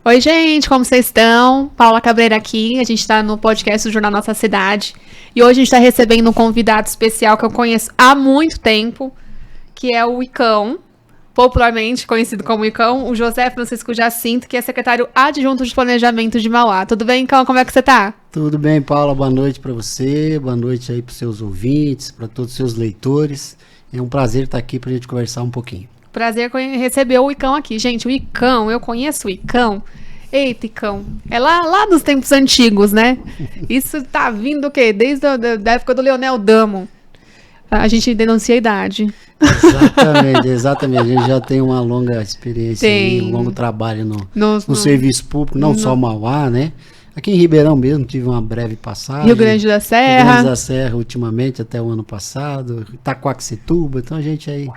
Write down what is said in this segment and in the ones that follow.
Oi, gente, como vocês estão? Paula Cabreira aqui, a gente está no podcast do Jornal Nossa Cidade e hoje a gente está recebendo um convidado especial que eu conheço há muito tempo, que é o Icão, popularmente conhecido como Icão, o José Francisco Jacinto, que é secretário adjunto de Planejamento de Mauá. Tudo bem, Icão? Como é que você tá? Tudo bem, Paula, boa noite para você, boa noite aí para os seus ouvintes, para todos os seus leitores. É um prazer estar aqui para a gente conversar um pouquinho. Prazer receber o Icão aqui. Gente, o Icão, eu conheço o Icão. Eita, Icão. É lá dos tempos antigos, né? Isso tá vindo o quê? Desde a época do Leonel Damo. A gente denuncia a idade. Exatamente. A gente já tem uma longa experiência, aí, um longo trabalho no serviço público, não só Mauá, né? Aqui em Ribeirão mesmo tive uma breve passagem. Rio Grande da Serra. Rio Grande da Serra, ultimamente, até o ano passado. Itaquaquecetuba, então a gente aí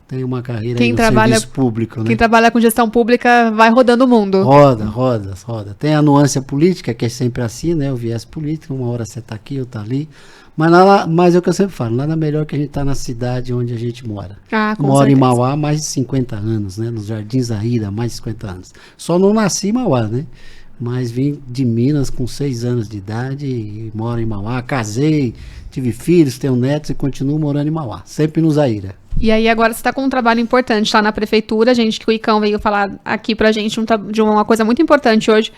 tem uma carreira aí no serviço público, né? Quem trabalha com gestão pública vai rodando o mundo. Roda. Tem a nuance política, que é sempre assim, né? O viés político, uma hora você tá aqui, outra ali. Mas é o que eu sempre falo, nada melhor que a gente estar na cidade onde a gente mora. Moro em Mauá há mais de 50 anos, né? Nos Jardins da Ira, há mais de 50 anos. Só não nasci em Mauá, né? Mas vim de Minas com 6 anos de idade e moro em Mauá. Casei, tive filhos, tenho netos e continuo morando em Mauá, sempre no Zaira. E aí agora você está com um trabalho importante lá na prefeitura, gente, que o Icão veio falar aqui pra gente de uma coisa muito importante hoje,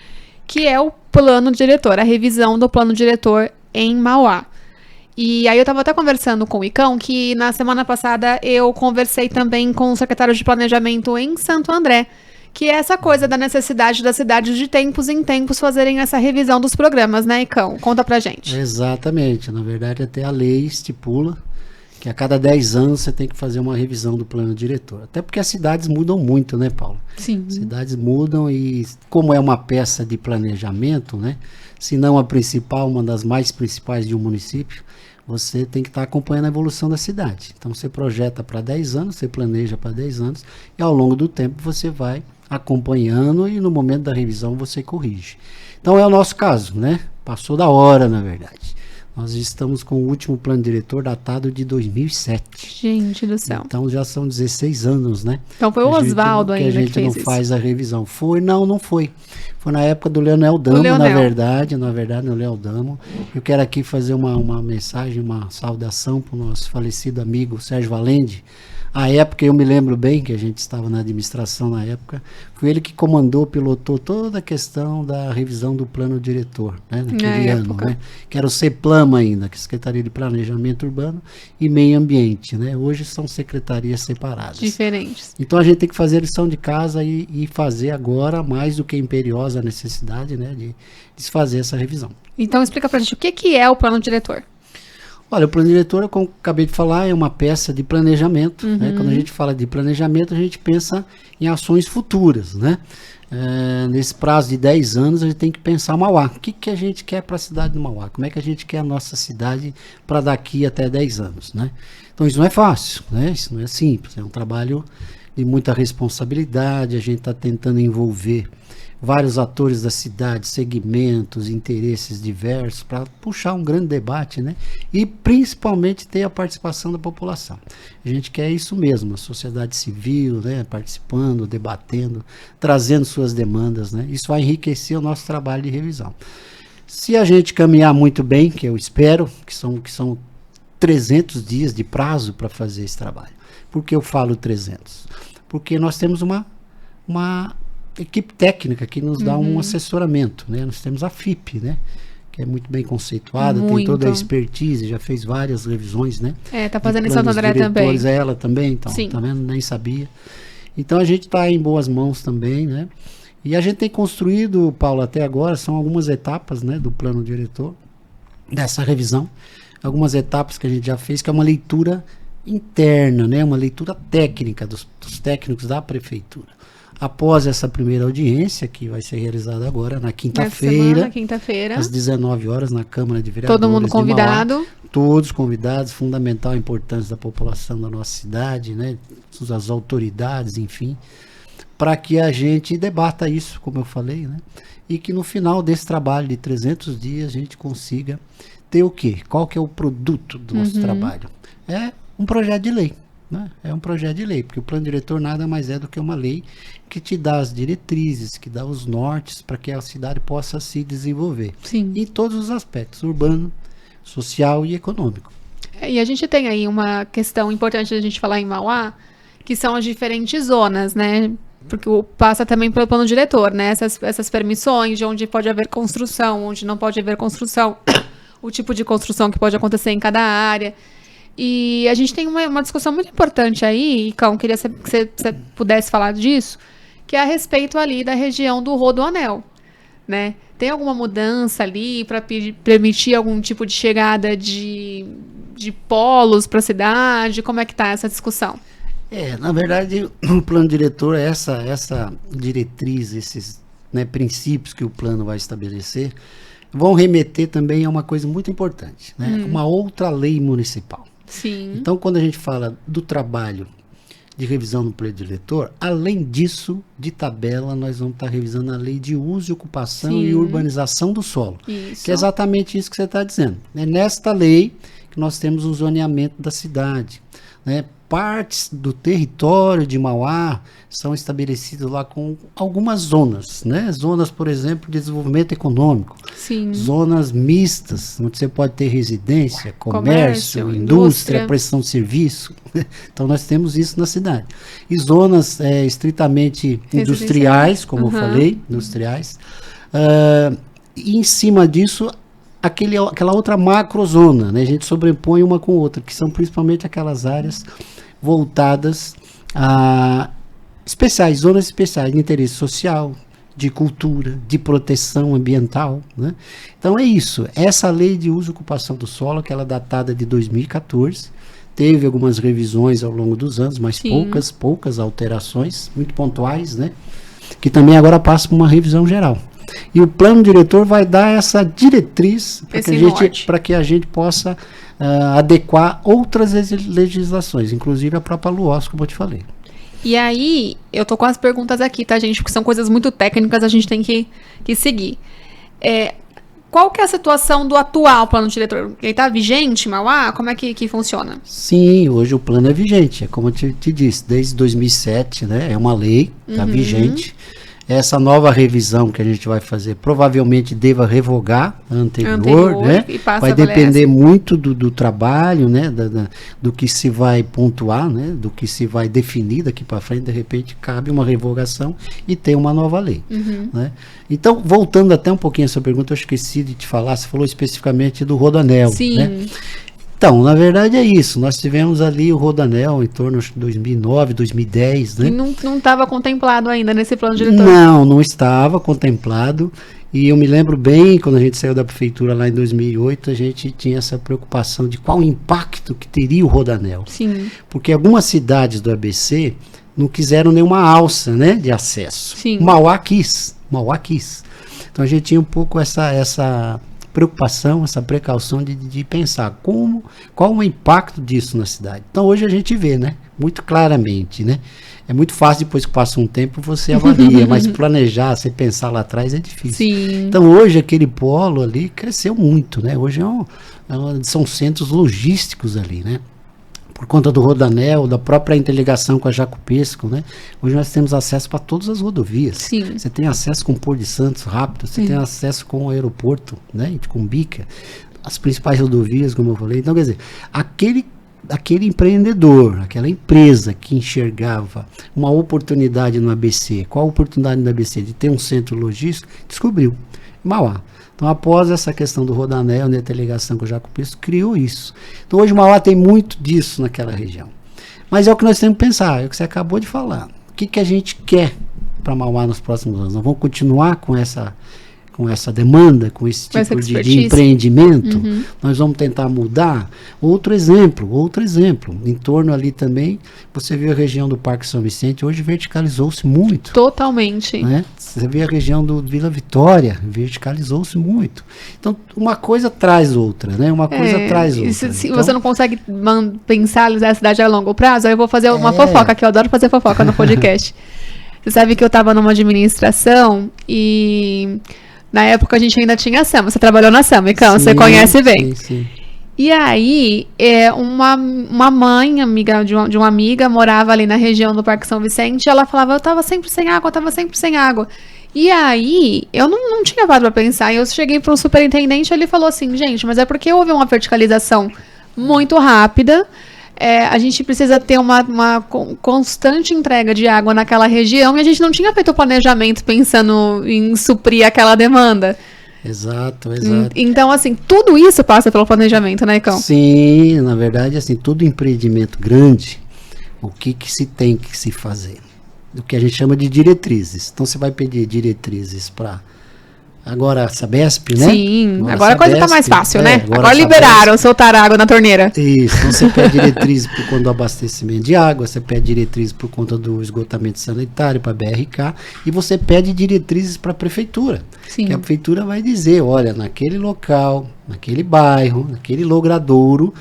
que é o plano diretor, a revisão do plano diretor em Mauá. E aí eu estava até conversando com o Icão, que na semana passada eu conversei também com o secretário de Planejamento em Santo André, que é essa coisa da necessidade das cidades de tempos em tempos fazerem essa revisão dos programas, né, Icão? Conta pra gente. Exatamente. Na verdade, até a lei estipula que a cada 10 anos você tem que fazer uma revisão do plano diretor. Até porque as cidades mudam muito, né, Paulo? Sim. As cidades mudam e como é uma peça de planejamento, né? Se não a principal, uma das mais principais de um município, você tem que estar acompanhando a evolução da cidade. Então você projeta para 10 anos, você planeja para 10 anos e ao longo do tempo você vai acompanhando e no momento da revisão você corrige. Então é o nosso caso, né? Passou da hora, na verdade. Nós estamos com o último plano diretor datado de 2007. Gente do céu. Então já são 16 anos, né? Então foi o Oswaldo ainda que a gente não faz a revisão. Não foi. Foi na época do Leonel Damo, na verdade, no Leonel Damo. Eu quero aqui fazer uma mensagem, uma saudação para o nosso falecido amigo Sérgio Valende. A época, eu me lembro bem que a gente estava na administração na época, foi ele que pilotou toda a questão da revisão do plano diretor, né, naquele ano, né, que era o CEPLAM ainda, que é a Secretaria de Planejamento Urbano e Meio Ambiente, né, hoje são secretarias separadas. Diferentes. Então a gente tem que fazer lição de casa e fazer agora, mais do que imperiosa a necessidade, né, de se fazer essa revisão. Então explica pra gente o que é o plano diretor. Olha, o plano diretor, como acabei de falar, é uma peça de planejamento. Né? Quando a gente fala de planejamento, a gente pensa em ações futuras. Né? Nesse prazo de 10 anos, a gente tem que pensar Mauá. O que a gente quer para a cidade de Mauá? Como é que a gente quer a nossa cidade para daqui até 10 anos? Né? Então, isso não é fácil, né? Isso não é simples. É um trabalho de muita responsabilidade. A gente está tentando envolver vários atores da cidade, segmentos, interesses diversos, para puxar um grande debate, né? E principalmente ter a participação da população. A gente quer isso mesmo, a sociedade civil, né? Participando, debatendo, trazendo suas demandas, né? Isso vai enriquecer o nosso trabalho de revisão. Se a gente caminhar muito bem, que eu espero, que são 300 dias de prazo para fazer esse trabalho. Por que eu falo 300? Porque nós temos uma equipe técnica que nos dá um assessoramento, né? Nós temos a FIP, né? Que é muito bem conceituada, tem toda a expertise, já fez várias revisões, né? Tá fazendo em Santo André também. Ela também, então, sim. Tá vendo? Nem sabia. Então a gente está em boas mãos também, né? E a gente tem construído, Paulo, até agora, são algumas etapas, né, do plano diretor, dessa revisão, algumas etapas que a gente já fez, que é uma leitura interna, né? Uma leitura técnica dos técnicos da prefeitura. Após essa primeira audiência, que vai ser realizada agora na quinta-feira, às 19 horas, na Câmara de Vereadores. Todo mundo convidado. Mauá, todos convidados, fundamental a importância da população da nossa cidade, né? As autoridades, enfim, para que a gente debata isso, como eu falei, né? E que no final desse trabalho de 300 dias a gente consiga ter o quê? Qual que é o produto do nosso trabalho? É um projeto de lei. né? É um projeto de lei, porque o plano diretor nada mais é do que uma lei que te dá as diretrizes, que dá os nortes para que a cidade possa se desenvolver. Sim. Em todos os aspectos, urbano, social e econômico. E a gente tem aí uma questão importante da gente falar em Mauá, que são as diferentes zonas, né? Porque passa também pelo plano diretor, né? Essas permissões de onde pode haver construção, onde não pode haver construção, o tipo de construção que pode acontecer em cada área. E a gente tem uma discussão muito importante aí, Icão, queria que você pudesse falar disso, que é a respeito ali da região do Rodoanel, né? Tem alguma mudança ali para permitir algum tipo de chegada de polos para a cidade? Como é que está essa discussão? Na verdade, o plano diretor, essa diretriz, esses, né, princípios que o plano vai estabelecer, vão remeter também a uma coisa muito importante, né? Uma outra lei municipal. Sim. Então, quando a gente fala do trabalho de revisão do plano diretor, além disso, de tabela, nós vamos estar revisando a lei de uso e ocupação e urbanização do solo. Isso. Que é exatamente isso que você está dizendo. É nesta lei que nós temos o zoneamento da cidade, né? Partes do território de Mauá são estabelecidas lá com algumas zonas, né? Zonas, por exemplo, de desenvolvimento econômico. Sim. Zonas mistas, onde você pode ter residência, comércio, indústria, prestação de serviço. Então, nós temos isso na cidade. E zonas estritamente industriais, como eu falei, industriais. E em cima disso, aquela outra macrozona, né? A gente sobrepõe uma com outra, que são principalmente aquelas áreas voltadas a zonas especiais de interesse social, de cultura, de proteção ambiental, né? Então é isso, essa lei de uso e ocupação do solo, que ela é datada de 2014, teve algumas revisões ao longo dos anos, mas poucas alterações, muito pontuais, né? Que também agora passa por uma revisão geral. E o plano diretor vai dar essa diretriz para que a gente possa adequar outras legislações, inclusive a própria LUOS, como eu te falei. E aí, eu tô com as perguntas aqui, tá, gente? Porque são coisas muito técnicas, a gente tem que seguir. Qual que é a situação do atual plano diretor? Ele está vigente, Mauá? Como é que funciona? Sim, hoje o plano é vigente, é como eu te disse, desde 2007, né? É uma lei, está vigente. Essa nova revisão que a gente vai fazer provavelmente deva revogar a anterior, né? Vai depender muito do trabalho, né? Do que se vai pontuar, né? Do que se vai definir daqui para frente. De repente cabe uma revogação e tem uma nova lei, né? Então, voltando até um pouquinho a sua pergunta, eu esqueci de te falar, você falou especificamente do Rodoanel, né? Então, na verdade é isso, nós tivemos ali o Rodoanel em torno de 2009, 2010, né? E não estava contemplado ainda nesse plano diretor? Não estava contemplado, e eu me lembro bem, quando a gente saiu da prefeitura lá em 2008, a gente tinha essa preocupação de qual o impacto que teria o Rodoanel. Sim. Porque algumas cidades do ABC não quiseram nenhuma alça, né, de acesso. Sim. Mauá quis. Então a gente tinha um pouco essa preocupação, essa precaução de pensar qual o impacto disso na cidade. Então hoje a gente vê, né, muito claramente, né? É muito fácil, depois que passa um tempo você avalia, mas planejar, você pensar lá atrás é difícil. Sim. Então hoje aquele polo ali cresceu muito, né? Hoje são centros logísticos ali, né? Por conta do Rodoanel, da própria interligação com a Jacopesco, né? Hoje nós temos acesso para todas as rodovias. Sim. Você tem acesso com o Porto de Santos rápido, você tem acesso com o aeroporto, né? Com Bica, as principais rodovias, como eu falei. Então, quer dizer, aquele empreendedor, aquela empresa que enxergava uma oportunidade no ABC, qual a oportunidade no ABC? De ter um centro logístico, descobriu Mauá. Então, após essa questão do Rodoanel, né, ter ligação com o Jacopesco, criou isso. Então, hoje Mauá tem muito disso naquela região. Mas é o que nós temos que pensar, é o que você acabou de falar. O que a gente quer para Mauá nos próximos anos? Nós vamos continuar com essa demanda, com esse tipo de empreendimento? Nós vamos tentar mudar? Outro exemplo, em torno ali também, você viu a região do Parque São Vicente, hoje verticalizou-se muito. Totalmente. Né? Você viu a região do Vila Vitória, verticalizou-se muito. Então, uma coisa traz outra, né? Uma coisa traz outra. Se você não consegue pensar a cidade a longo prazo, aí eu vou fazer uma fofoca, que eu adoro fazer fofoca no podcast. Você sabe que eu estava numa administração e na época a gente ainda tinha a SAM. Você trabalhou na SAM, Icão, você conhece bem. Sim. E aí, uma mãe, amiga de uma amiga, morava ali na região do Parque São Vicente, e ela falava, eu tava sempre sem água. E aí, eu não tinha parado pra pensar, e eu cheguei para um superintendente, ele falou assim, gente, mas é porque houve uma verticalização muito rápida, a gente precisa ter uma constante entrega de água naquela região, e a gente não tinha feito o planejamento pensando em suprir aquela demanda. Exato. Então, assim, tudo isso passa pelo planejamento, né, Icão? Sim, na verdade, assim, todo empreendimento grande, o que se tem que se fazer? O que a gente chama de diretrizes. Então, você vai pedir diretrizes para... Agora a Sabesp, né? Sim, agora a coisa tá mais fácil, né? Agora liberaram, soltaram água na torneira. Isso, então você pede diretrizes por conta do abastecimento de água, você pede diretrizes por conta do esgotamento sanitário para a BRK, e você pede diretrizes para a prefeitura. Sim. Que a prefeitura vai dizer, olha, naquele local, naquele bairro, naquele logradouro,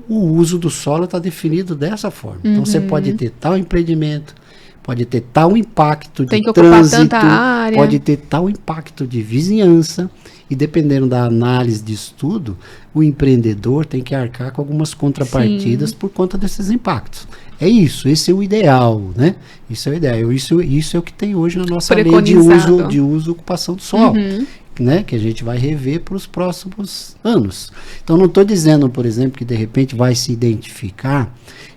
o uso do solo está definido dessa forma. Então você pode ter tal empreendimento, pode ter tal impacto de trânsito, tanta área. Pode ter tal impacto de vizinhança, e dependendo da análise disso tudo, o empreendedor tem que arcar com algumas contrapartidas por conta desses impactos. É isso, esse é o ideal, né? Isso é o ideal, isso é o que tem hoje na nossa lei de uso e ocupação do solo, né? Que a gente vai rever para os próximos anos. Então não estou dizendo, por exemplo, que de repente vai se identificar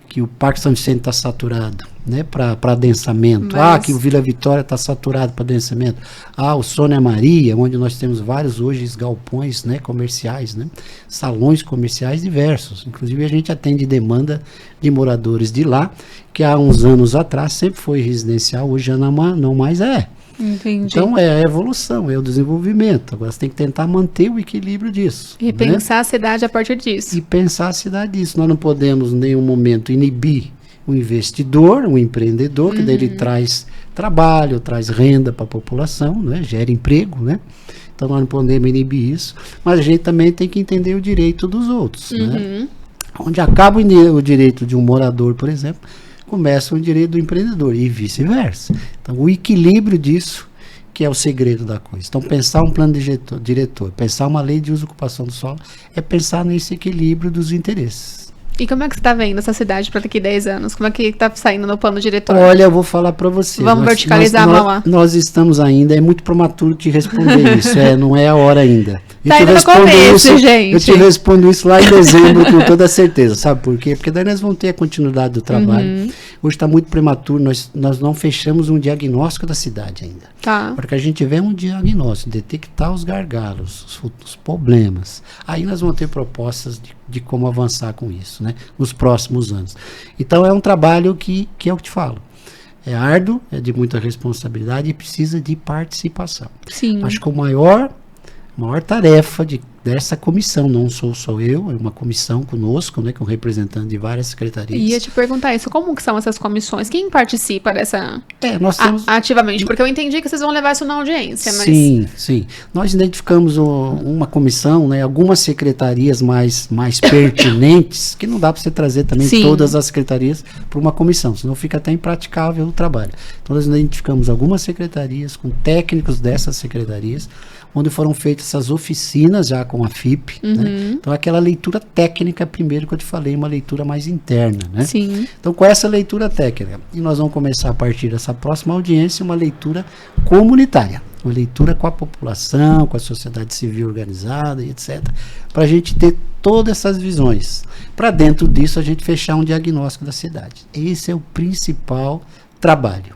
que o Parque São Vicente está saturado, né, para adensamento. Que o Vila Vitória está saturado para adensamento. O Sônia Maria, onde nós temos vários hoje galpões, né, comerciais, né, salões comerciais diversos. Inclusive a gente atende demanda de moradores de lá, que há uns anos atrás sempre foi residencial, hoje já não mais é. Entendi. Então é a evolução, é o desenvolvimento. Agora você tem que tentar manter o equilíbrio disso. E pensar a cidade a partir disso. E pensar a cidade disso. Nós não podemos em nenhum momento inibir o investidor, o empreendedor, que daí ele traz trabalho, traz renda para a população, né? Gera emprego, né? Então nós não podemos inibir isso, mas a gente também tem que entender o direito dos outros, né? Onde acaba o direito de um morador, por exemplo, começa o direito do empreendedor e vice-versa. Então, o equilíbrio disso que é o segredo da coisa. Então, pensar um plano diretor, pensar uma lei de uso e ocupação do solo, é pensar nesse equilíbrio dos interesses. E como é que você está vendo essa cidade para daqui a 10 anos? Como é que está saindo no plano diretor? Olha, eu vou falar para você. Vamos verticalizar a Mauá. Nós estamos ainda, é muito prematuro te responder isso, não é a hora ainda. Tá indo no começo, gente. Eu te respondo isso lá em dezembro com toda certeza. Sabe por quê? Porque daí nós vamos ter a continuidade do trabalho. Hoje está muito prematuro, nós não fechamos um diagnóstico da cidade ainda. Tá. Para que a gente tiver um diagnóstico, detectar os gargalos, os problemas, aí nós vamos ter propostas de como avançar com isso, né? Nos próximos anos. Então é um trabalho que é o que te falo. É árduo, é de muita responsabilidade e precisa de participação. Sim. Acho que a maior tarefa dessa comissão, não sou só eu, é uma comissão conosco, né, com representante de várias secretarias. Ia te perguntar isso, como que são essas comissões? Quem participa dessa nós temos... ativamente? Porque eu entendi que vocês vão levar isso na audiência, mas... Sim. Nós identificamos uma comissão, né, algumas secretarias mais pertinentes, que não dá para você trazer também todas as secretarias para uma comissão, senão fica até impraticável o trabalho. Então nós identificamos algumas secretarias com técnicos dessas secretarias, onde foram feitas essas oficinas já com a FIP, né? Então aquela leitura técnica primeiro que eu te falei, uma leitura mais interna, né? Sim. Então com essa leitura técnica, e nós vamos começar a partir dessa próxima audiência uma leitura comunitária, uma leitura com a população, com a sociedade civil organizada e etc, para a gente ter todas essas visões, para dentro disso a gente fechar um diagnóstico da cidade. Esse é o principal trabalho.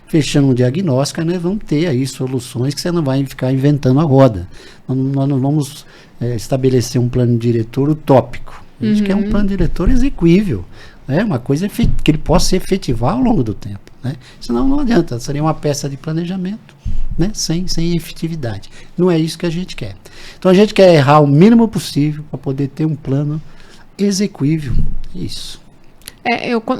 Fechando um diagnóstico, nós vamos ter aí soluções que você não vai ficar inventando a roda. Nós não vamos estabelecer um plano diretor utópico. A gente quer um plano diretor execuível, né? Uma coisa que ele possa se efetivar ao longo do tempo, né? Senão não adianta, seria uma peça de planejamento, né? Sem efetividade. Não é isso que a gente quer. Então a gente quer errar o mínimo possível para poder ter um plano execuível. Isso.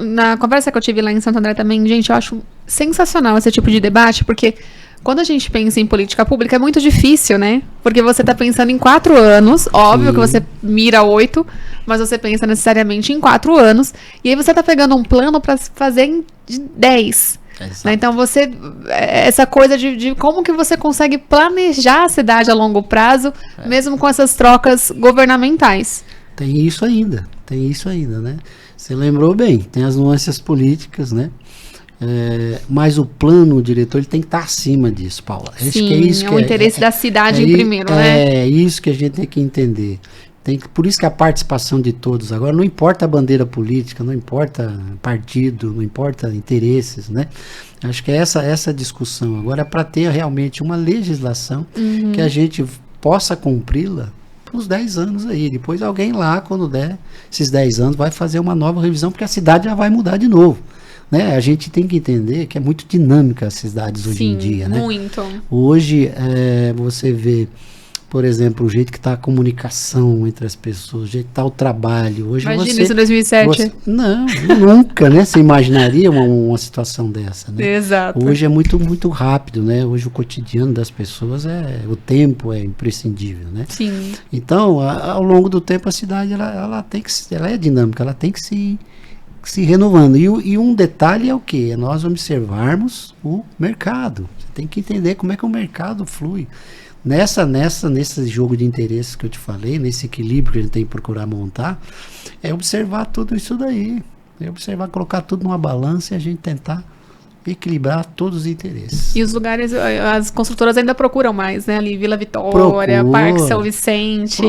Na conversa que eu tive lá em Santo André também, gente, eu acho sensacional esse tipo de debate, porque quando a gente pensa em política pública é muito difícil, né? Porque você está pensando em 4 anos, óbvio que você mira 8, mas você pensa necessariamente em 4 anos, e aí você está pegando um plano para fazer em 10. Né? Então essa coisa de como que você consegue planejar a cidade a longo prazo, mesmo com essas trocas governamentais. Tem isso ainda, né? Você lembrou bem, tem as nuances políticas, né? Mas o plano diretor ele tem que estar acima disso, Paula. Sim, é o interesse da cidade em primeiro, né? É isso que a gente tem que entender. Por isso que a participação de todos agora, não importa a bandeira política, não importa partido, não importa interesses, né? Acho que essa discussão agora é para ter realmente uma legislação que a gente possa cumpri-la uns 10 anos aí. Depois alguém lá, quando der esses 10 anos, vai fazer uma nova revisão, porque a cidade já vai mudar de novo. Né? A gente tem que entender que é muito dinâmica as cidades hoje em dia. Né? Muito. Hoje, você vê, por exemplo, o jeito que está a comunicação entre as pessoas, o jeito que está o trabalho. Hoje imagina isso em 2007. Não, nunca, né? Você imaginaria uma situação dessa, né? Exato. Hoje é muito, muito rápido, né? Hoje o cotidiano das pessoas, o tempo é imprescindível, né? Sim. Então, ao longo do tempo, a cidade, ela é dinâmica, ela tem que se renovando. E um detalhe é o quê? É nós observarmos o mercado. Você tem que entender como é que o mercado flui. Nesse jogo de interesses que eu te falei, nesse equilíbrio que a gente tem que procurar montar, é observar tudo isso daí. É observar, colocar tudo numa balança e a gente tentar equilibrar todos os interesses. E os lugares, as construtoras ainda procuram mais, né? Ali, Vila Vitória, Parque São Vicente.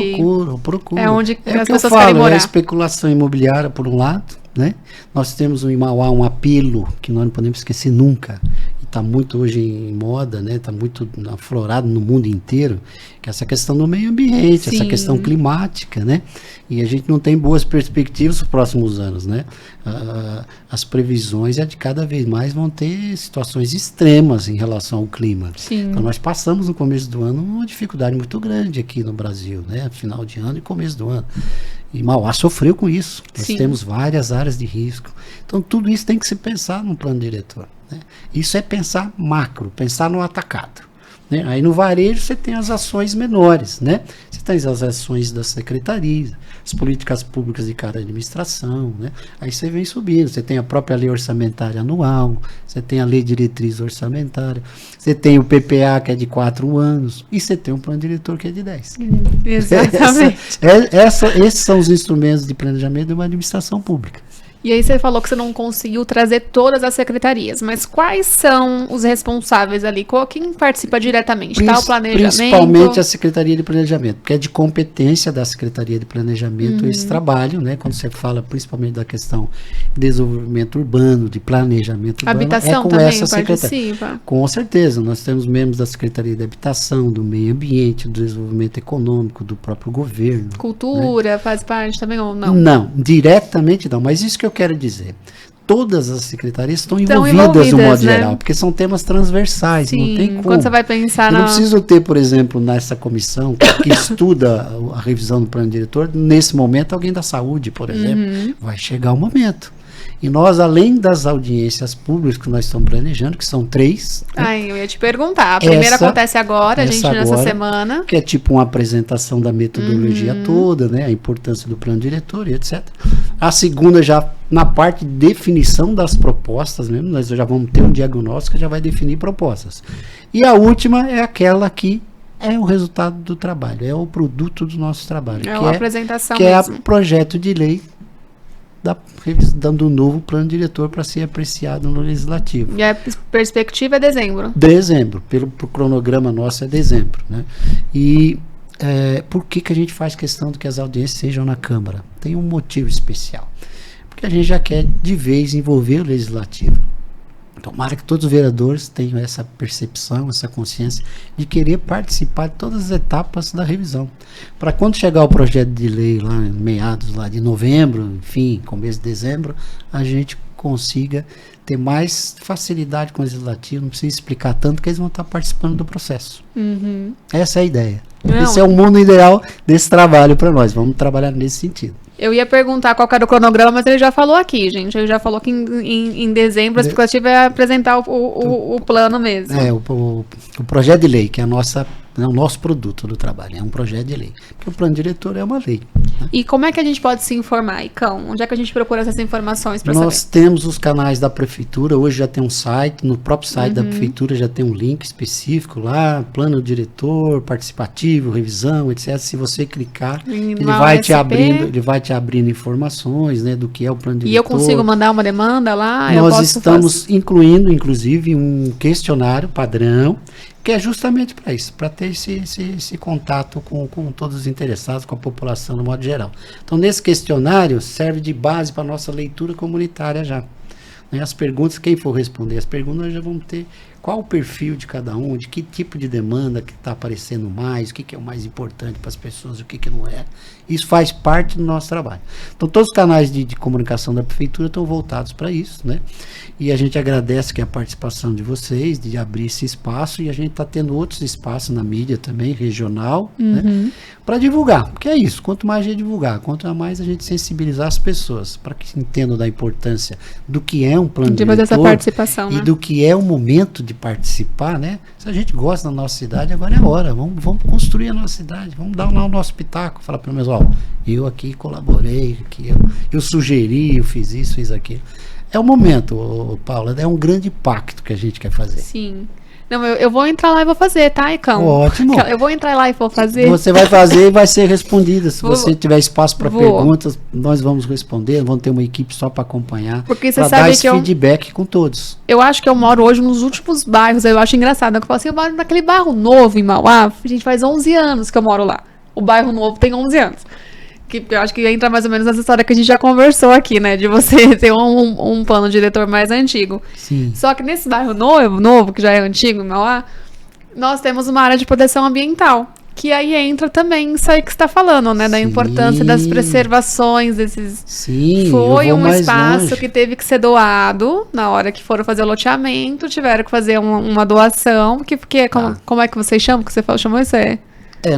Procura. É onde as que pessoas eu falo, querem morar. É a especulação imobiliária, por um lado, né? Nós temos em Mauá um apelo que nós não podemos esquecer nunca. Está muito hoje em moda, né? Está muito aflorado no mundo inteiro, que é essa questão do meio ambiente, essa questão climática, né? E a gente não tem boas perspectivas nos próximos anos, né? As previsões de cada vez mais vão ter situações extremas em relação ao clima. Sim. Então nós passamos no começo do ano uma dificuldade muito grande aqui no Brasil, né? Final de ano e começo do ano. E Mauá sofreu com isso. Nós temos várias áreas de risco. Então tudo isso tem que se pensar no plano diretor. Né? Isso é pensar macro, pensar no atacado. Né? Aí no varejo você tem as ações menores, né? Você tem as ações da secretaria, as políticas públicas de cada administração, né? Aí você vem subindo, você tem a própria lei orçamentária anual, você tem a lei diretriz orçamentária, você tem o PPA que é de 4 anos e você tem um plano diretor que é de 10. Exatamente. Esses são os instrumentos de planejamento de uma administração pública. E aí você falou que você não conseguiu trazer todas as secretarias, mas quais são os responsáveis ali? Quem participa diretamente? Tá o planejamento? Principalmente a Secretaria de Planejamento, porque é de competência da Secretaria de Planejamento esse trabalho, né? Quando você fala principalmente da questão de desenvolvimento urbano, de planejamento urbano, habitação com também essa secretaria. participa? Com certeza, nós temos membros da Secretaria de Habitação, do Meio Ambiente, do Desenvolvimento Econômico, do próprio governo. Cultura, né? Faz parte também ou não? Não, diretamente não, mas isso que eu quero dizer. Todas as secretarias estão envolvidas no modo geral, porque são temas transversais. Sim, não tem como. Quando você vai pensar eu não preciso ter, por exemplo, nessa comissão que estuda a revisão do plano diretor, nesse momento alguém da saúde, por exemplo, vai chegar o momento. E nós, além das audiências públicas que nós estamos planejando, que são 3. Né? Eu ia te perguntar. A primeira acontece agora, nessa semana. Que é tipo uma apresentação da metodologia toda, né? A importância do plano diretor e etc. A segunda já na parte de definição das propostas mesmo, nós já vamos ter um diagnóstico que já vai definir propostas. E a última é aquela que é o resultado do trabalho, é o produto do nosso trabalho. É uma apresentação que mesmo. É o projeto de lei dando um novo plano diretor para ser apreciado no legislativo. E a perspectiva é dezembro? Dezembro, pelo cronograma nosso é dezembro. Né? E por que a gente faz questão de que as audiências sejam na Câmara? Tem um motivo especial. Porque a gente já quer de vez envolver o legislativo. Tomara que todos os vereadores tenham essa percepção, essa consciência de querer participar de todas as etapas da revisão. Para quando chegar o projeto de lei lá em meados lá de novembro, enfim, começo de dezembro, a gente consiga ter mais facilidade com o legislativo, não precisa explicar tanto que eles vão estar participando do processo. Essa é a ideia. Esse é o mundo ideal desse trabalho para nós. Vamos trabalhar nesse sentido. Eu ia perguntar qual era o cronograma, mas ele já falou aqui, gente. Ele já falou que em dezembro a expectativa é apresentar o plano mesmo. O projeto de lei, que é a nossa Não é o nosso produto do trabalho, é um projeto de lei. Porque o plano diretor é uma lei. Né? E como é que a gente pode se informar, Icão? Onde é que a gente procura essas informações para saber? Nós temos os canais da prefeitura, hoje já tem um site, no próprio site da prefeitura já tem um link específico lá, plano diretor, participativo, revisão, etc. Se você clicar, ele vai te abrindo informações, né, do que é o plano diretor. E eu consigo mandar uma demanda lá? Nós estamos incluindo, inclusive, um questionário padrão, que é justamente para isso, para ter esse contato com todos os interessados, com a população no modo geral. Então, nesse questionário, serve de base para a nossa leitura comunitária já. Né? As perguntas, quem for responder as perguntas, nós já vamos ter qual o perfil de cada um, de que tipo de demanda que está aparecendo mais, o que é o mais importante para as pessoas, o que não é. Isso faz parte do nosso trabalho. Então, todos os canais de comunicação da prefeitura estão voltados para isso, né? E a gente agradece que a participação de vocês, de abrir esse espaço, e a gente está tendo outros espaços na mídia também, regional, né? Para divulgar, porque é isso, quanto mais a gente divulgar, quanto mais a gente sensibilizar as pessoas, para que entendam da importância do que é um plano diretor, essa participação, e né? do que é o momento de participar, né? Se a gente gosta da nossa cidade, agora é a hora, vamos construir a nossa cidade, vamos dar lá o nosso pitaco, falar pelo menos, ó, eu aqui colaborei, aqui eu sugeri, eu fiz isso, fiz aquilo. É o momento, Paula, é um grande pacto que a gente quer fazer. Sim. Não, eu vou entrar lá e vou fazer, tá, Icão? Ótimo. Eu vou entrar lá e vou fazer. Você vai fazer e vai ser respondida. Se você tiver espaço para perguntas, nós vamos responder. Vamos ter uma equipe só para acompanhar. Porque você sabe dar esse feedback com todos. Eu acho que eu moro hoje nos últimos bairros. Eu acho engraçado. Eu falo assim, eu moro naquele bairro novo em Mauá. A gente faz 11 anos que eu moro lá. O bairro novo tem 11 anos. Que eu acho que entra mais ou menos nessa história que a gente já conversou aqui, né? De você ter um plano diretor mais antigo. Sim. Só que nesse bairro novo, que já é antigo, em Mauá, nós temos uma área de proteção ambiental. Que aí entra também isso aí que você está falando, né? Da importância das preservações desses... Sim, foi um espaço que teve que ser doado na hora que foram fazer o loteamento, tiveram que fazer uma doação, porque como é que vocês chamam? Que você chamou isso aí?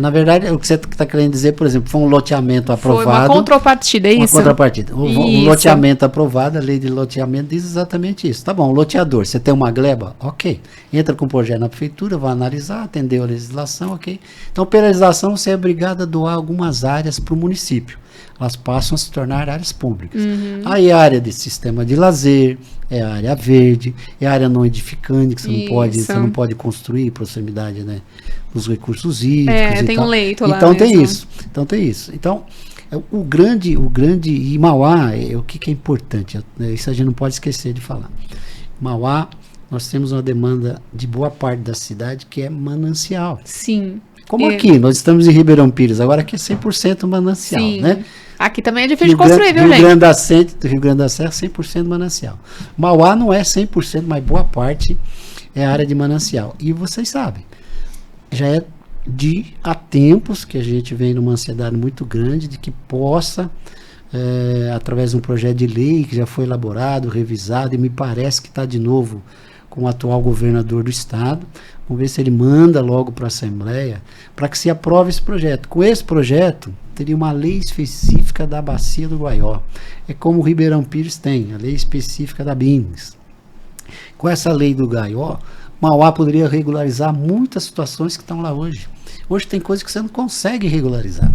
Na verdade, o que você está querendo dizer, por exemplo, foi um loteamento aprovado. Foi uma contrapartida, é isso? Uma contrapartida. Um loteamento aprovado, a lei de loteamento diz exatamente isso. Tá bom, loteador, você tem uma gleba? Ok. Entra com o projeto na prefeitura, vai analisar, atendeu a legislação, ok. Então, pela legislação, você é obrigado a doar algumas áreas para o município. Elas passam a se tornar áreas públicas. Aí a área de sistema de lazer, é a área verde, é a área não edificante, que você não pode construir proximidade, né, dos recursos hídricos. Tem um leito lá. Então tem isso. Então, o grande e Mauá, o que é importante, isso a gente não pode esquecer de falar. Mauá, nós temos uma demanda de boa parte da cidade que é manancial. Sim. Como aqui, nós estamos em Ribeirão Pires, agora aqui é 100% manancial, sim, né? Aqui também é difícil de construir, viu, gente? Rio Grande da Serra, 100% manancial. Mauá não é 100%, mas boa parte é área de manancial. E vocês sabem, já é há tempos que a gente vem numa ansiedade muito grande de que possa, através de um projeto de lei que já foi elaborado, revisado, e me parece que está de novo com o atual governador do estado. Vamos ver se ele manda logo para a Assembleia para que se aprove esse projeto. Com esse projeto, teria uma lei específica da Bacia do Guaió. É como o Ribeirão Pires tem, a lei específica da Bins. Com essa lei do Guaió, Mauá poderia regularizar muitas situações que estão lá hoje. Hoje tem coisas que você não consegue regularizar.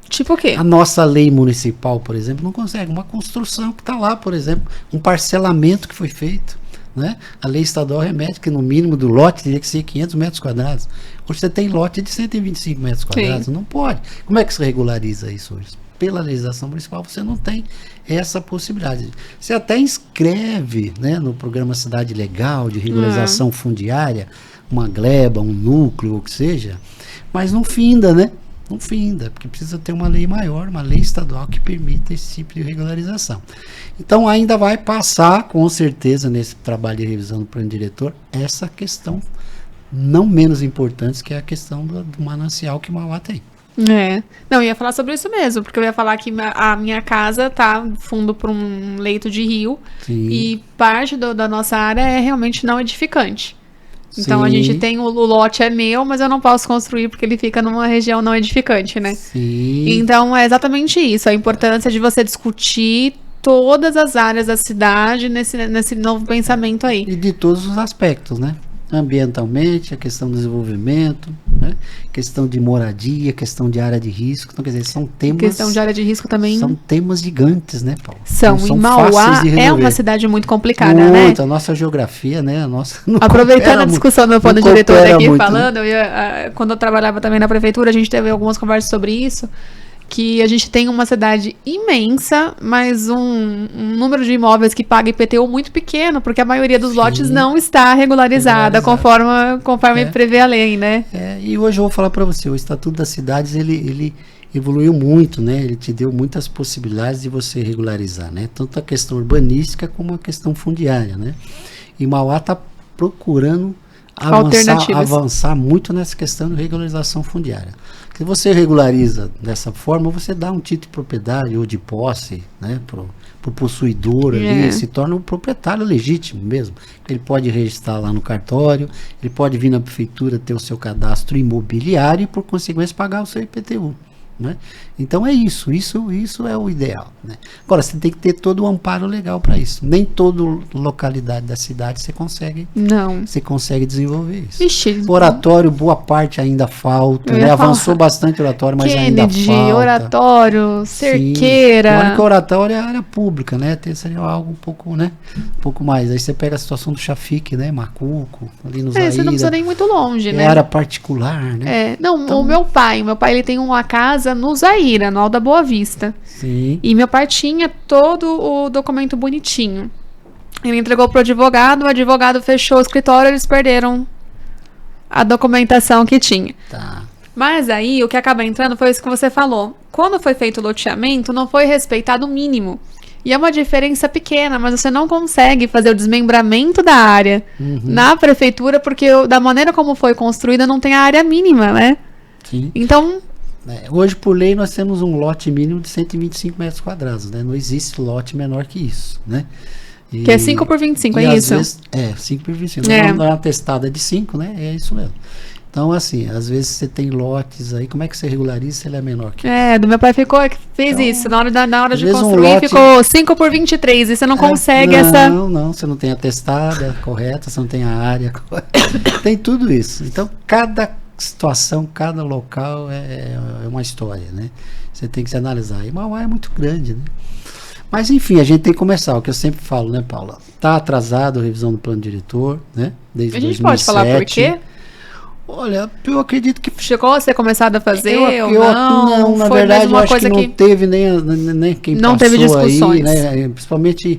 Tipo o quê? A nossa lei municipal, por exemplo, não consegue. Uma construção que está lá, por exemplo, um parcelamento que foi feito. Né? A lei estadual remete que no mínimo do lote teria que ser 500 metros quadrados. Hoje você tem lote de 125 metros quadrados. Sim. Não pode. Como é que se regulariza isso hoje? Pela legislação municipal você não tem essa possibilidade. Você até inscreve, né, no programa Cidade Legal de regularização fundiária, uma gleba, um núcleo, o que seja, mas não finda, né? Não finda, porque precisa ter uma lei maior, uma lei estadual que permita esse tipo de regularização. Então ainda vai passar, com certeza, nesse trabalho de revisão do plano diretor, essa questão não menos importante, que é a questão do manancial que Mauá tem. Não, eu ia falar sobre isso mesmo, porque eu ia falar que a minha casa tá fundo para um leito de rio. Sim. E parte da nossa área é realmente não edificante. Então, sim, a gente tem o lote é meu, mas eu não posso construir porque ele fica numa região não edificante, né? Sim. Então, é exatamente isso. A importância de você discutir todas as áreas da cidade nesse novo pensamento aí. E de todos os aspectos, né? Ambientalmente, a questão do desenvolvimento, né? Questão de moradia, questão de área de risco. Então, quer dizer, são temas... Questão de área de risco também. São temas gigantes, né, Paulo? São e Mauá é uma cidade muito complicada, né? A nossa geografia, né? Aproveitando a discussão do plano diretor aqui muito, falando, quando eu trabalhava também na prefeitura, a gente teve algumas conversas sobre isso, que a gente tem uma cidade imensa, mas um número de imóveis que paga IPTU muito pequeno, porque a maioria dos lotes não está regularizada conforme prevê a lei, né? E hoje eu vou falar para você, o Estatuto das Cidades, ele evoluiu muito, né? Ele te deu muitas possibilidades de você regularizar, né? Tanto a questão urbanística como a questão fundiária, né? E Mauá está procurando avançar muito nessa questão de regularização fundiária. Se você regulariza dessa forma, você dá um título de propriedade ou de posse, né, pro possuidor ali, se torna um proprietário legítimo mesmo. Ele pode registrar lá no cartório, ele pode vir na prefeitura ter o seu cadastro imobiliário e, por consequência, pagar o seu IPTU. Né? Então é isso é o ideal, né? Agora você tem que ter todo o amparo legal para isso. Nem toda localidade da cidade você consegue desenvolver isso. Ixi, oratório, boa parte ainda falta, né? Avançou bastante o oratório, mas ainda falta. Oratório, cerqueira. Olha que o oratório é área pública, né? Seria algo um pouco mais. Aí você pega a situação do Chafique, né? Macuco, ali nos você não precisa nem muito longe, né? Área particular, né? Então, o meu pai ele tem uma casa no Zaira, no Alto da Boa Vista. Sim. E meu pai tinha todo o documento bonitinho. Ele entregou pro advogado, o advogado fechou o escritório, eles perderam a documentação que tinha. Tá. Mas aí, o que acaba entrando foi isso que você falou. Quando foi feito o loteamento, não foi respeitado o mínimo. E é uma diferença pequena, mas você não consegue fazer o desmembramento da área na prefeitura, porque da maneira como foi construída, não tem a área mínima, né? Sim. Então... hoje, por lei, nós temos um lote mínimo de 125 metros quadrados, né? Não existe lote menor que isso, né? Que é 5 por 25, é isso? Vezes, 5 por 25. Não é uma testada de 5, né? É isso mesmo. Então, assim, às vezes você tem lotes aí, como é que você regulariza se ele é menor que isso? Do meu pai fez isso. Na hora de construir, ficou 5 por 23, e você não consegue Não, você não tem a testada correta, você não tem a área correta. Tem tudo isso. Então, cada situação, cada local é uma história, né? Você tem que se analisar. E Mauá é muito grande, né? Mas, enfim, a gente tem que começar. O que eu sempre falo, né, Paula? Está atrasado a revisão do plano diretor, né? Desde 2007. A gente pode falar por quê? Olha, eu acredito que... Chegou a ser começado a fazer ou não? Não, na verdade, eu acho que não teve nem quem não passou teve discussões. Aí, né? Principalmente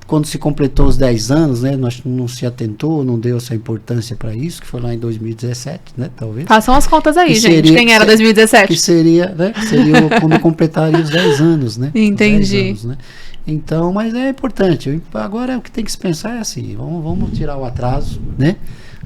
quando se completou os 10 anos, né? Nós não se atentou, não deu essa importância para isso, que foi lá em 2017, né? Talvez. Façam as contas aí, gente. Quem era 2017? Que seria, né? Seria quando completaria os 10 anos, né? Entendi. 10 anos, né? Então, mas é importante. Agora o que tem que se pensar é assim, vamos tirar o atraso, né?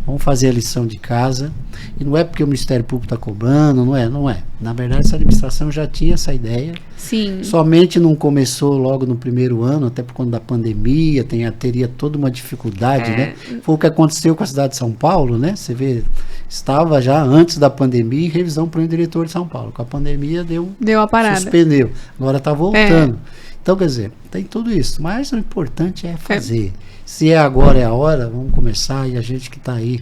Vamos fazer a lição de casa. E não é porque o Ministério Público está cobrando, não é. Na verdade, essa administração já tinha essa ideia. Sim. Somente não começou logo no primeiro ano, até por conta da pandemia, teria toda uma dificuldade, né? Foi o que aconteceu com a cidade de São Paulo, né? Você vê, estava já antes da pandemia em revisão para o diretor de São Paulo. Com a pandemia deu a parada. Suspendeu. Agora está voltando. Então, quer dizer, tem tudo isso. Mas o importante é fazer. Se é agora, é a hora, vamos começar, e a gente que está aí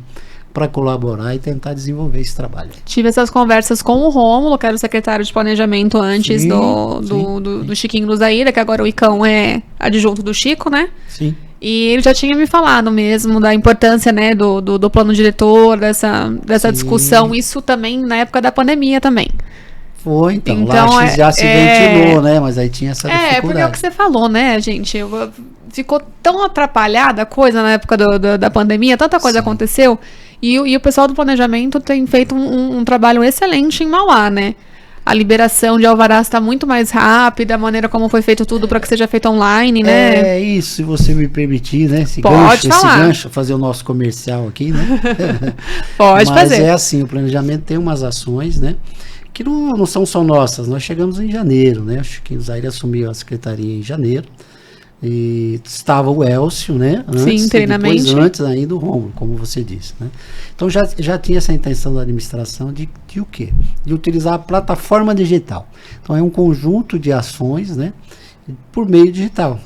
para colaborar e tentar desenvolver esse trabalho. Tive essas conversas com o Rômulo, que era o secretário de planejamento antes do Chiquinho do Zaira, que agora o Icão é adjunto do Chico, né? Sim. E ele já tinha me falado mesmo da importância, né, do plano diretor, dessa discussão, isso também na época da pandemia também. Foi, então lá já se ventilou, né? Mas aí tinha essa dificuldade. Porque é o que você falou, né, gente? Ficou tão atrapalhada a coisa na época da pandemia, tanta coisa aconteceu, e o pessoal do planejamento tem feito um trabalho excelente em Mauá, né? A liberação de alvarás está muito mais rápida, a maneira como foi feito tudo para que seja feito online, né? É isso, se você me permitir, né? Esse gancho, fazer o nosso comercial aqui, né? Pode fazer. Mas é assim, o planejamento tem umas ações, né? Que não são só nossas. Nós chegamos em janeiro, né? Acho que o Zaire assumiu a secretaria em janeiro. E estava o Elcio, né? Antes, internamente. Antes ainda o Rômulo, como você disse, né? Então já tinha essa intenção da administração de o quê? De utilizar a plataforma digital. Então é um conjunto de ações, né? por meio digital.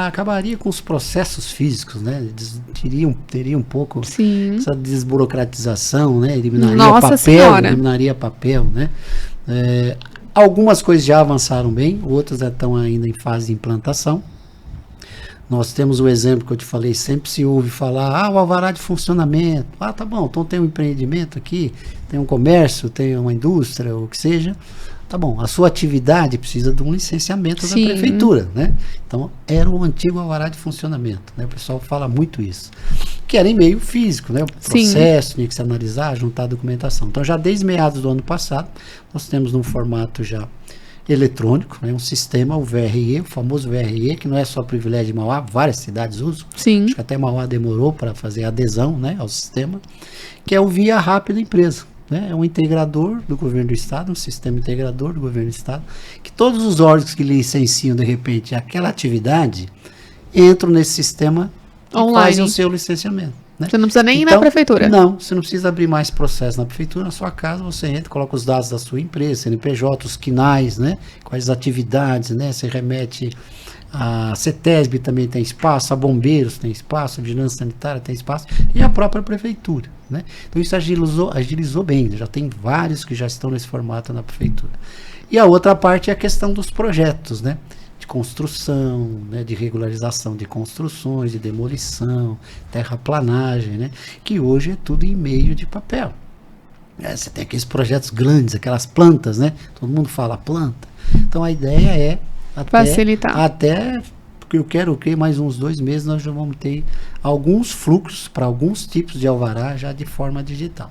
Acabaria com os processos físicos, né? Teria um pouco Sim. essa desburocratização, né? Eliminaria Nossa papel, Senhora. né? Algumas coisas já avançaram bem, outras estão ainda em fase de implantação. Nós temos o exemplo que eu te falei, sempre se ouve falar, o alvará de funcionamento. Tá bom, então tem um empreendimento aqui, tem um comércio, tem uma indústria, ou o que seja. Tá bom, a sua atividade precisa de um licenciamento da prefeitura, né? Então, era o antigo alvará de funcionamento, né? O pessoal fala muito isso. Que era em meio físico, né? O processo tinha que se analisar, juntar a documentação. Então, já desde meados do ano passado, nós temos num formato já eletrônico, né? Um sistema, o VRE, o famoso VRE, que não é só privilégio de Mauá, várias cidades usam. Sim. Acho que até Mauá demorou para fazer a adesão, né, ao sistema, que é o Via Rápida Empresa. Né? É um integrador do governo do estado, um sistema integrador do governo do estado, que todos os órgãos que licenciam de repente aquela atividade entram nesse sistema e fazem o seu licenciamento. Né? Você não precisa nem ir na prefeitura. Não, você não precisa abrir mais processo na prefeitura, na sua casa você entra, coloca os dados da sua empresa, CNPJ, os quinais, né? Quais atividades, né? Você remete a CETESB também tem espaço, a bombeiros tem espaço, a vigilância sanitária tem espaço e a própria prefeitura, né? Então isso agilizou bem, já tem vários que já estão nesse formato na prefeitura. E a outra parte é a questão dos projetos, né? De construção, né? De regularização de construções, de demolição, terraplanagem, né? Que hoje é tudo em meio de papel. Você tem aqueles projetos grandes, aquelas plantas, né? Todo mundo fala planta. Então a ideia é facilitar. Até porque eu quero que mais uns 2 meses nós já vamos ter alguns fluxos para alguns tipos de alvará já de forma digital.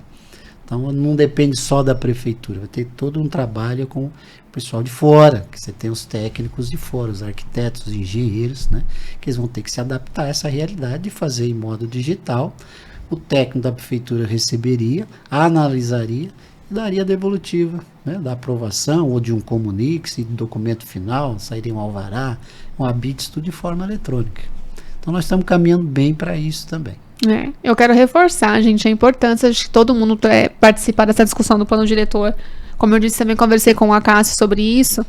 Então não depende só da prefeitura, vai ter todo um trabalho com o pessoal de fora, que você tem os técnicos de fora, os arquitetos, os engenheiros, né? Que eles vão ter que se adaptar a essa realidade e fazer em modo digital. O técnico da prefeitura receberia, analisaria e daria a devolutiva, né, da aprovação ou de um comunique, se documento final, sairia um alvará, um habites, tudo de forma eletrônica. Então nós estamos caminhando bem para isso também. Eu quero reforçar, gente, a importância de que todo mundo participar dessa discussão do plano diretor. Como eu disse, também conversei com a Cássia sobre isso.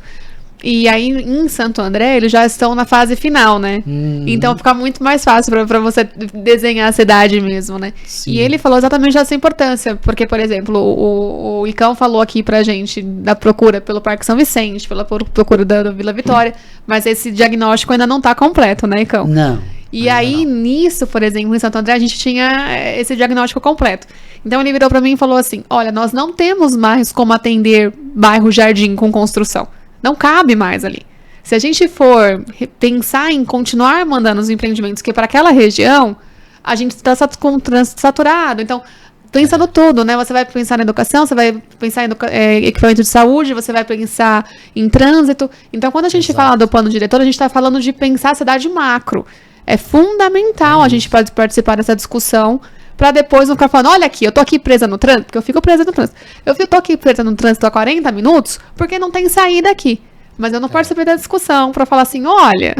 E aí, em Santo André, eles já estão na fase final, né? Então, fica muito mais fácil para você desenhar a cidade mesmo, né? Sim. E ele falou exatamente dessa importância. Porque, por exemplo, o Icão falou aqui pra gente da procura pelo Parque São Vicente, pela procura da Vila Vitória. Mas esse diagnóstico ainda não tá completo, né, Icão? Não. E aí, nisso, por exemplo, em Santo André, a gente tinha esse diagnóstico completo. Então, ele virou pra mim e falou assim, olha, nós não temos mais como atender bairro Jardim com construção. Não cabe mais ali. Se a gente for pensar em continuar mandando os empreendimentos que para aquela região, a gente está com o trânsito saturado. Então, pensa no tudo, né? Você vai pensar na educação, você vai pensar em equipamento de saúde, você vai pensar em trânsito. Então, quando a gente fala do plano diretor, a gente está falando de pensar a cidade macro. É fundamental a gente participar dessa discussão para depois não ficar falando, olha aqui, eu tô aqui presa no trânsito, porque eu fico presa no trânsito. Eu tô aqui presa no trânsito há 40 minutos porque não tem saída aqui. Mas eu não participei da discussão para falar assim, olha...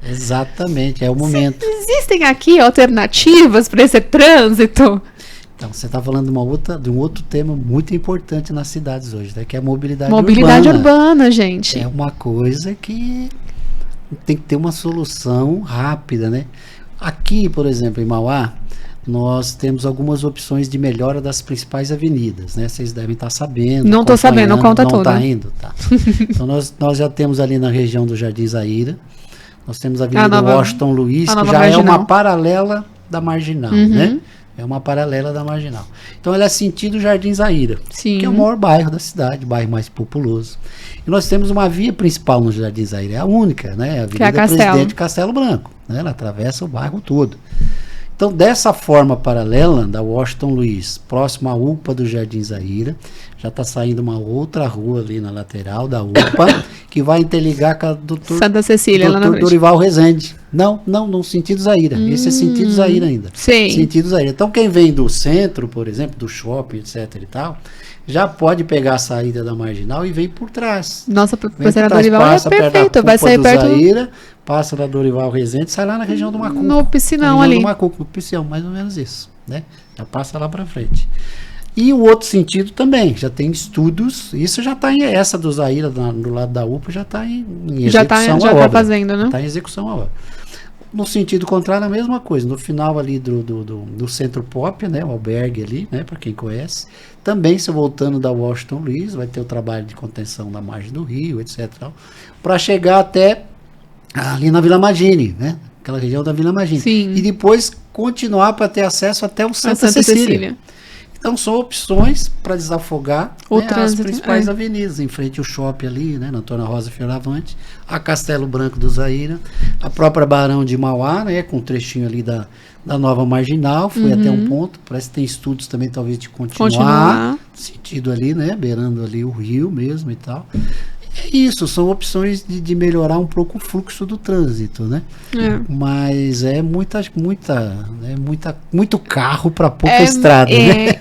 Exatamente, é o momento. Existem aqui alternativas para esse trânsito? Então, você está falando de um outro tema muito importante nas cidades hoje, né, que é a mobilidade urbana, gente. É uma coisa que tem que ter uma solução rápida, né? Aqui, por exemplo, em Mauá, nós temos algumas opções de melhora das principais avenidas, né? Vocês devem estar sabendo. Não estou sabendo, conta tudo. Não está indo, tá. Então, nós já temos ali na região do Jardim Zaira, nós temos a Avenida Washington Luiz, que já é uma paralela da Marginal, né? É uma paralela da Marginal. Então, ela é sentido Jardim Zaira, que é o maior bairro da cidade, o bairro mais populoso. E nós temos uma via principal no Jardim Zaira, é a única, né? A Avenida Presidente Castelo Branco, né? Ela atravessa o bairro todo. Então, dessa forma paralela, da Washington Luiz, próximo à UPA do Jardim Zaira, já está saindo uma outra rua ali na lateral da UPA, que vai interligar com a doutor Santa Cecília, lá na frente. Dorival Rezende. Não, no sentido Zaira. Esse é sentido Zaira ainda. Sim. Sentido Zaira. Então, quem vem do centro, por exemplo, do shopping, etc e tal, já pode pegar a saída da Marginal e vem por trás. Nossa, a Dorival é perfeito. Vai sair perto do Zaira, passa da Dorival Rezende, sai lá na região do Macuco. No piscinão ali. No Macuco, no piscinão, mais ou menos isso, né? Já passa lá para frente. E o outro sentido também, já tem estudos, isso já está essa do Zaira, do lado da UPA, já está em execução já tá fazendo, né? Está em execução a obra. No sentido contrário, a mesma coisa, no final ali do Centro Pop, né, o albergue ali, né, para quem conhece, também se voltando da Washington Luiz, vai ter o trabalho de contenção da margem do rio, etc. Para chegar até ali na Vila Magini, né, aquela região da Vila Magini. Sim. E depois continuar para ter acesso até o Santa Cecília. Então são opções para desafogar, né, as principais avenidas, em frente ao shopping ali, né, na Antônia Rosa Fioravante, a Castelo Branco do Zaira, a própria Barão de Mauá, né, com um trechinho ali da nova Marginal, foi até um ponto, parece que tem estudos também talvez de continuar. Sentido ali, né, beirando ali o rio mesmo e tal. É isso, são opções de melhorar um pouco o fluxo do trânsito, né? Mas é muito carro para pouca estrada, né?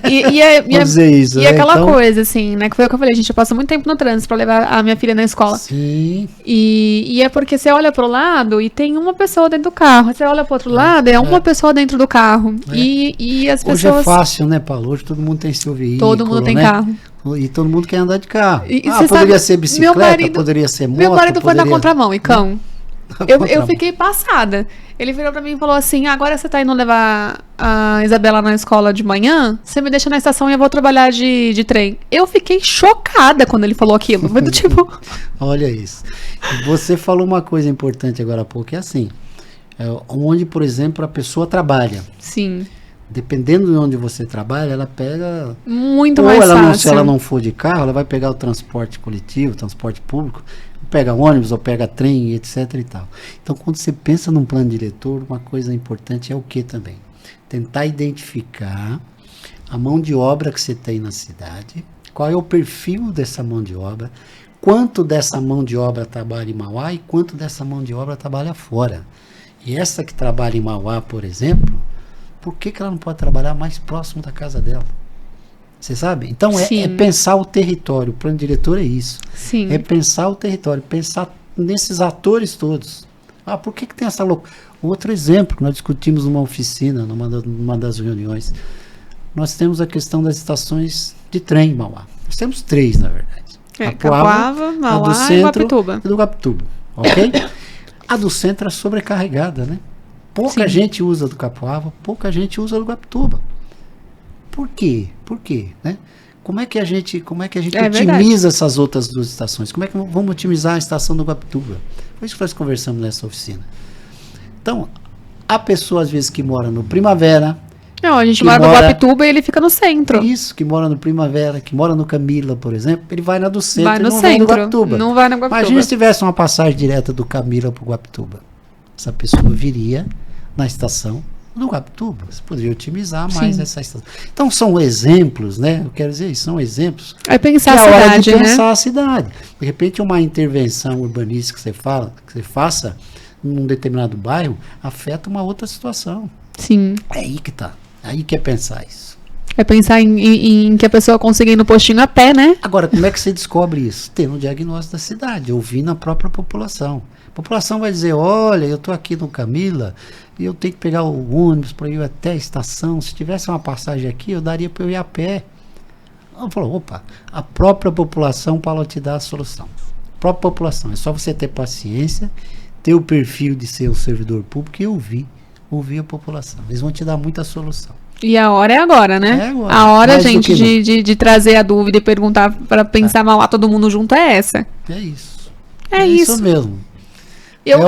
Dizer isso, e né? Aquela então, coisa, assim, né? Que foi o que eu falei, a gente passa muito tempo no trânsito para levar a minha filha na escola. Sim. E é porque você olha pro lado e tem uma pessoa dentro do carro. Você olha pro outro lado, é uma pessoa dentro do carro. E as pessoas... Hoje é fácil, né, Paulo? Hoje todo mundo tem seu veículo, todo mundo tem carro. E todo mundo quer andar de carro. Poderia ser bicicleta, poderia ser moto. Meu marido foi na contramão, Icão. Eu fiquei passada. Ele virou pra mim e falou assim, agora você tá indo levar a Isabela na escola de manhã, você me deixa na estação e eu vou trabalhar de trem. Eu fiquei chocada quando ele falou aquilo. Foi do tipo... Olha isso. Você falou uma coisa importante agora há pouco, é assim, onde, por exemplo, a pessoa trabalha. Sim. Dependendo de onde você trabalha, ela pega... Muito mais fácil. Se ela não for de carro, ela vai pegar o transporte coletivo, transporte público, pega ônibus ou pega trem, etc. e tal. Então, quando você pensa num plano diretor, uma coisa importante é o que também? Tentar identificar a mão de obra que você tem na cidade, qual é o perfil dessa mão de obra, quanto dessa mão de obra trabalha em Mauá e quanto dessa mão de obra trabalha fora. E essa que trabalha em Mauá, por exemplo... Por que ela não pode trabalhar mais próximo da casa dela? Você sabe? Então é pensar o território. O plano diretor é isso. Sim. É pensar o território, pensar nesses atores todos. Por que tem essa loucura? Outro exemplo que nós discutimos numa oficina, numa das reuniões. Nós temos a questão das estações de trem em Mauá. Nós temos 3, na verdade. Capoava, Mauá e Guapituba. E do Guapituba, ok? A do centro é sobrecarregada, né? Pouca gente usa do Capoava, pouca gente usa do Guapituba. Por quê? Né? Como é que a gente otimiza essas outras 2 estações? Como é que vamos otimizar a estação do Guapituba? Foi isso que nós conversamos nessa oficina. Então, a pessoa às vezes que mora no Primavera... Não, a gente mora no Guapituba e ele fica no centro. Isso, que mora no Primavera, que mora no Camila, por exemplo, ele vai na do centro e não vai no Guapituba. Não vai no Guapituba. Imagina se tivesse uma passagem direta do Camila para o Guapituba. Essa pessoa viria na estação do Guapituba. Você poderia otimizar mais essa estação. Então são exemplos, né? Eu quero dizer, são exemplos. É pensar a cidade, hora de pensar a cidade. De repente uma intervenção urbanística que você faça num determinado bairro, afeta uma outra situação. Sim. É aí que tá. Aí que é pensar isso. É pensar em que a pessoa consiga ir no postinho a pé, né? Agora, como é que você descobre isso? Tendo um diagnóstico da cidade, ouvindo a própria população. A população vai dizer, olha, eu estou aqui no Camila e eu tenho que pegar o ônibus para ir até a estação. Se tivesse uma passagem aqui, eu daria para eu ir a pé. Ela falou, opa, a própria população para te dar a solução. A própria população. É só você ter paciência, ter o perfil de ser um servidor público e ouvir a população. Eles vão te dar muita solução. E a hora é agora, né? É agora. A hora, gente, de trazer a dúvida e perguntar para pensar mal lá todo mundo junto é essa. É isso. É isso mesmo. Eu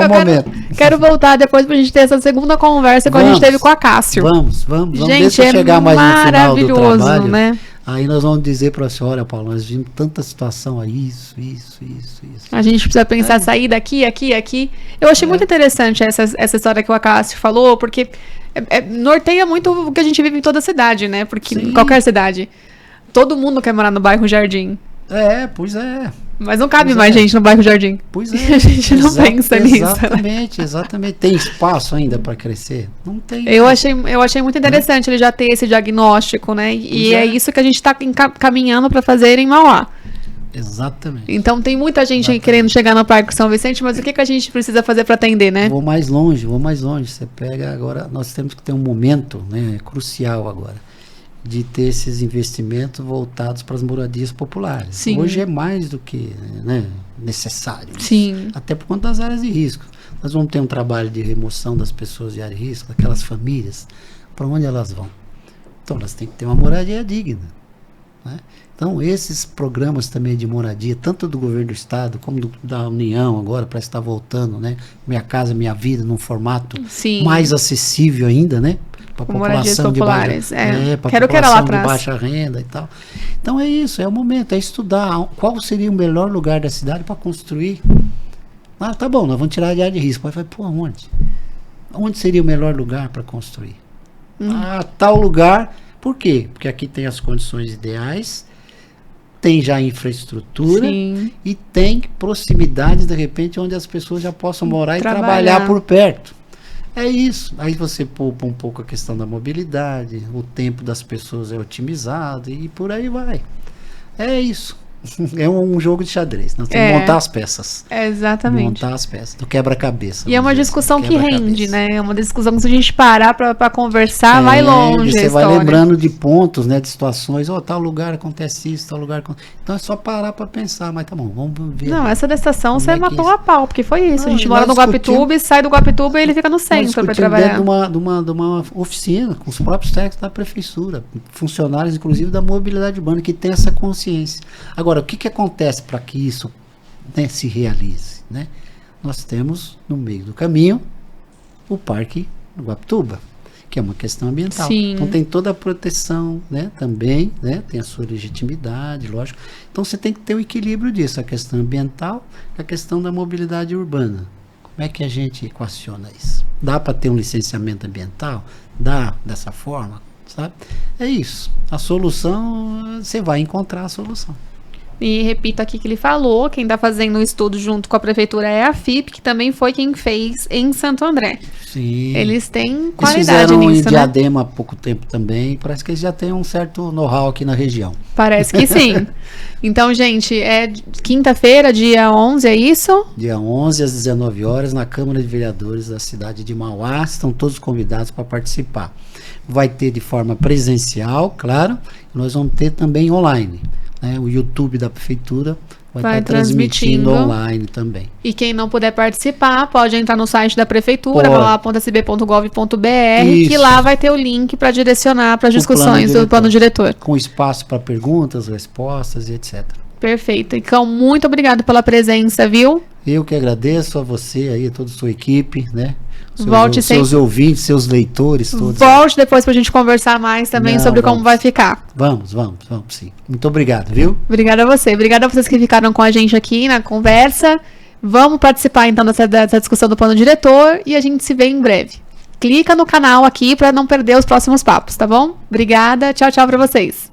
quero voltar depois pra gente ter essa segunda conversa que a gente teve com a Cássio. Vamos. Gente, deixa eu chegar mais no final do trabalho, né? Aí nós vamos dizer para a senhora, Paulo, nós vimos tanta situação aí, isso. A gente precisa pensar, sair daqui, aqui. Eu achei muito interessante essa história que o Cássio falou, porque norteia muito o que a gente vive em toda a cidade, né? Porque em qualquer cidade, todo mundo quer morar no bairro Jardim. Pois é. Mas não cabe mais gente no bairro Jardim. Pois é. A gente não pensa nisso. Exatamente. Tem espaço ainda para crescer? Não tem. Eu achei muito interessante ele já ter esse diagnóstico, né? E é isso que a gente está caminhando para fazer em Mauá. Exatamente. Então tem muita gente aí querendo chegar no Parque São Vicente, mas o que a gente precisa fazer para atender, né? Vou mais longe. Você pega agora, nós temos que ter um momento, né, crucial agora. de ter esses investimentos voltados para as moradias populares. Sim. Hoje é mais do que, né, necessário. Sim. Até por conta das áreas de risco. Nós vamos ter um trabalho de remoção das pessoas de área de risco, daquelas famílias, para onde elas vão? Então, elas têm que ter uma moradia digna, né? Então, esses programas também de moradia, tanto do governo do estado, como da União agora, para estar voltando, né? Minha Casa Minha Vida, num formato Sim. mais acessível ainda, né? Para a população de baixa, de baixa renda e tal. Então, é isso, é o momento, é estudar qual seria o melhor lugar da cidade para construir. Ah, tá bom, nós vamos tirar de área de risco. Mas vai, pô, aonde? Onde seria o melhor lugar para construir? Ah, tal lugar. Por quê? Porque aqui tem as condições ideais, tem já infraestrutura. Sim. E tem proximidades, de repente, onde as pessoas já possam morar e trabalhar por perto. É isso. Aí você poupa um pouco a questão da mobilidade, o tempo das pessoas é otimizado e por aí vai. É isso. É um jogo de xadrez. Nós temos que montar as peças. Exatamente. Montar as peças. Do quebra-cabeça. E é uma discussão que rende, né? É uma discussão que se a gente parar para conversar, vai longe. Você vai lembrando de pontos, né? De situações. Tal lugar acontece isso, tal lugar acontece. Então é só parar para pensar. Mas tá bom, vamos ver. Não, essa da estação você matou a pau, porque foi isso. A gente mora no Guapituba e sai do Guapituba e ele fica no centro para trabalhar. Dentro de uma oficina, com os próprios técnicos da prefeitura, funcionários, inclusive, da mobilidade urbana, que tem essa consciência. Agora, o que acontece para que isso, né, se realize, né? Nós temos no meio do caminho o Parque do Guapituba, que é uma questão ambiental. Sim. Então tem toda a proteção, né, também, né, tem a sua legitimidade, lógico. Então você tem que ter o equilíbrio disso, a questão ambiental e a questão da mobilidade urbana. Como é que a gente equaciona isso? Dá para ter um licenciamento ambiental? Dá dessa forma, sabe? É isso. A solução, você vai encontrar a solução. E repito aqui que ele falou, quem está fazendo o estudo junto com a prefeitura é a FIP, que também foi quem fez em Santo André. Sim. Eles têm qualidade nisso, né? Eles fizeram em Diadema há pouco tempo também, parece que eles já têm um certo know-how aqui na região. Parece que sim. Então, gente, é quinta-feira, dia 11, é isso? Dia 11 às 19 horas, na Câmara de Vereadores da cidade de Mauá, estão todos convidados para participar. Vai ter de forma presencial, claro, e nós vamos ter também online. Né, o YouTube da prefeitura vai estar transmitindo online também. E quem não puder participar, pode entrar no site da prefeitura, mauá.sb.gov.br, que lá vai ter o link para direcionar para as discussões do plano diretor. Com espaço para perguntas, respostas e etc. Perfeito. Então, muito obrigado pela presença, viu? Eu que agradeço a você aí, a toda a sua equipe, né? Seus ouvintes, seus leitores todos. Volte depois pra gente conversar mais também sobre como vai ficar. Vamos sim. Muito obrigado, viu? Obrigada a você. Obrigada a vocês que ficaram com a gente aqui na conversa. Vamos participar então dessa discussão do plano diretor e a gente se vê em breve. Clica no canal aqui para não perder os próximos papos, tá bom? Obrigada. Tchau, tchau pra vocês.